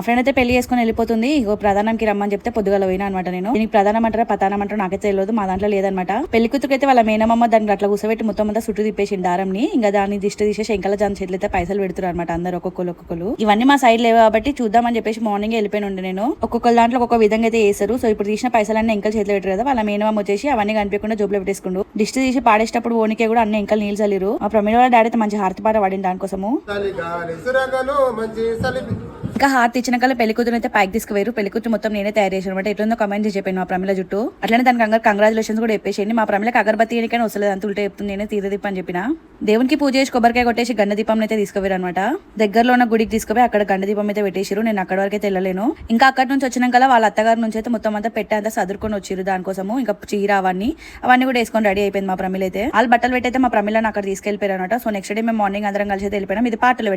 Friend అయితే పెళ్లి చేసుకుని వెళ్ళిపోతుంది. ఇగో ప్రధానంకి రమ్మని చెప్తే పొద్దుగల పోయినా అనమాట. నేను దీనికి ప్రధానం అంటారా పతానం అంటారా నాకైతే తెలియదు, మా దాంట్లో లేదనమాట. పెళ్లి కూతురికి అయితే వాళ్ళ మేనమ్మ దాన్ని అట్లా కూసబెట్టి మొత్తం అంతా చుట్టూ తిప్పేసింది దారంని. ఇంకా దాన్ని దిష్టి తీసేసి ఎంకల జాన్ చేతులు అయితే పైసలు పెడుతున్నారు అనమాట అందరు ఒక్కొక్కరు. ఇవన్నీ మా సైడ్ లేవు కాబట్టి చూద్దామని చెప్పేసి మార్నింగ్ వెళ్ళిపోయినండి నేను. ఒక్కొక్క దాంట్లో ఒక్కొక్క విధంగా అయితే వేస్తారు. సో ఇప్పుడు తీసిన పైసలన్నీ ఎంకల చేతులు పెట్టారు కదా, వాళ్ళ మేనమ్మ వచ్చేసి అవన్నీ కనిపించకుండా జోబులో పెట్టేసుకుండు. దిష్టి తీసి పాడేటప్పుడు ఓనికే కూడా అన్ని ఎంకలు నీళ్ళు చల్లిరు. మా ప్రమీణ వాళ్ళ డాడీ అయితే మంచి హారతి పాట పడింది దానికోసము. ఇంకా హార్ట్ ఇచ్చినాక పెళ్లి కూతురు అయితే పైకి తీసుకుపోయారు. పెళ్లి కూతురు మొత్తం నేనే తయారు చేశాను అనమాట. ఎట్లుందో కమెంట్ చేసి చెప్పాను మా ప్రమిళ జుట్టు. అట్లనే దానికి కంగ్రాచులేషన్స్ కూడా చెప్పేసి మా ప్రమిళకి అగరబత్తి ఎనికైనా వస్తలేదు అంత ఉల్టే చెప్తుంది. నేనే తీరదీపం అని చెప్పిన. దేవునికి పూజ చేసి కొబ్బరికాయ కొట్టేసి గండ దీపం అయితే తీసుకుపోయారు అనమాట. దగ్గరలో ఉన్న గుడికి తీసుకుపోయి అక్కడ గండ దీపం అయితే పెట్టేసారు. నేను అక్కడ వరకు అయితే వెళ్ళలేను. ఇంకా అక్కడ నుంచి వచ్చినాక వాళ్ళ అత్తగారి నుంచి అయితే మొత్తం అంతా పెట్టే అంతా సదురుకొని వచ్చారు దానికోసము. ఇంకా చీర అవన్నీ కూడా వేసుకొని రెడీ అయిపోయింది మా ప్రమిళ అయితే. వాళ్ళు బట్టలు పెట్టయితే మా ప్రమిళని అక్కడ తీసుకెళ్ళిపోయారు అనమాట. సో నెక్స్ట్ డే మేము మార్నింగ్ అందరం కలిసి అయితే వెళ్ళిపోయినాం. ఇది పాటలు